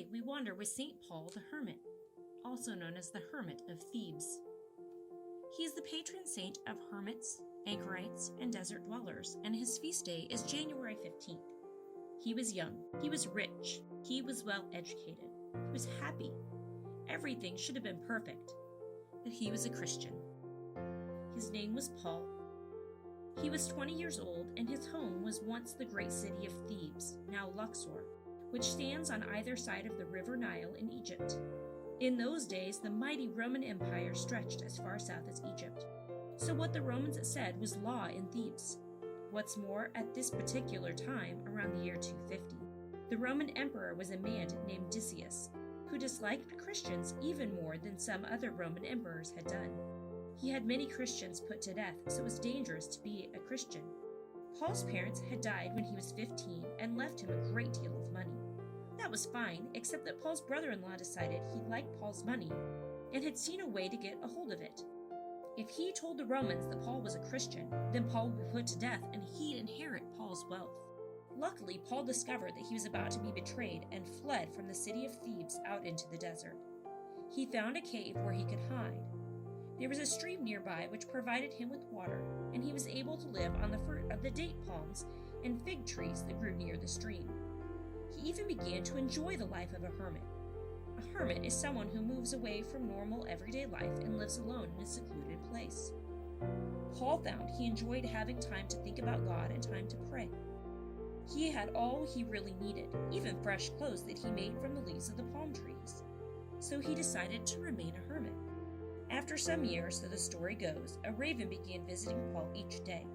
Today, we wander with St. Paul the Hermit, also known as the Hermit of Thebes. He is the patron saint of hermits, anchorites, and desert dwellers, and his feast day is January 15th. He was young, he was rich, he was well educated, he was happy. Everything should have been perfect, but he was a Christian. His name was Paul. He was 20 years old, and his home was once the great city of Thebes, now Luxor, which stands on either side of the river Nile in Egypt. In those days, the mighty Roman Empire stretched as far south as Egypt. So what the Romans said was law in Thebes. What's more, at this particular time, around the year 250, the Roman emperor was a man named Decius, who disliked Christians even more than some other Roman emperors had done. He had many Christians put to death, so it was dangerous to be a Christian. Paul's parents had died when he was 15 and left him a great deal of money. That was fine, except that Paul's brother-in-law decided he liked Paul's money and had seen a way to get a hold of it. If he told the Romans that Paul was a Christian, then Paul would be put to death and he'd inherit Paul's wealth. Luckily, Paul discovered that he was about to be betrayed and fled from the city of Thebes out into the desert. He found a cave where he could hide. There was a stream nearby which provided him with water, and he was able to live on the fruit of the date palms and fig trees that grew near the stream. He even began to enjoy the life of a hermit. A hermit is someone who moves away from normal everyday life and lives alone in a secluded place. Paul found he enjoyed having time to think about God and time to pray. He had all he really needed, even fresh clothes that he made from the leaves of the palm trees. So he decided to remain a hermit. After some years, so the story goes, a raven began visiting Paul each day.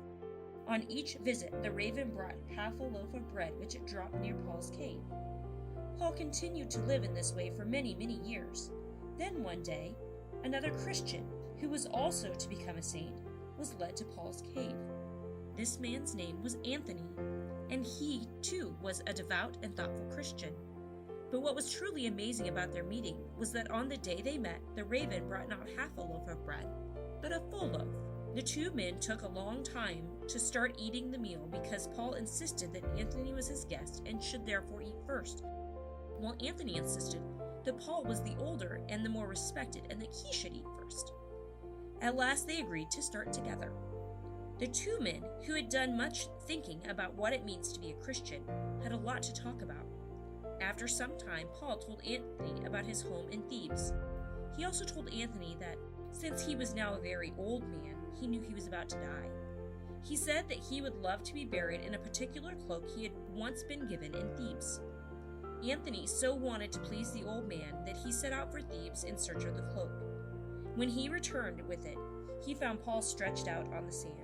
On each visit, the raven brought half a loaf of bread which it dropped near Paul's cave. Paul continued to live in this way for many, many years. Then one day, another Christian, who was also to become a saint, was led to Paul's cave. This man's name was Anthony, and he, too, was a devout and thoughtful Christian. But what was truly amazing about their meeting was that on the day they met, the raven brought not half a loaf of bread, but a full loaf. The two men took a long time to start eating the meal because Paul insisted that Anthony was his guest and should therefore eat first, while Anthony insisted that Paul was the older and the more respected and that he should eat first. At last they agreed to start together. The two men, who had done much thinking about what it means to be a Christian, had a lot to talk about. After some time, Paul told Anthony about his home in Thebes. He also told Anthony that, since he was now a very old man, he knew he was about to die. He said that he would love to be buried in a particular cloak he had once been given in Thebes. Anthony so wanted to please the old man that he set out for Thebes in search of the cloak. When he returned with it, he found Paul stretched out on the sand.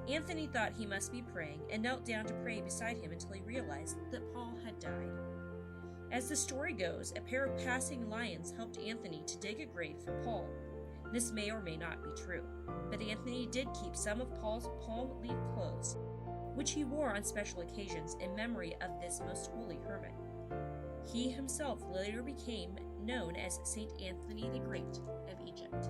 Anthony thought he must be praying and knelt down to pray beside him until he realized that Paul had died. As the story goes, a pair of passing lions helped Anthony to dig a grave for Paul. This may or may not be true, but Anthony did keep some of Paul's palm leaf clothes, which he wore on special occasions in memory of this most holy hermit. He himself later became known as Saint Anthony the Great of Egypt.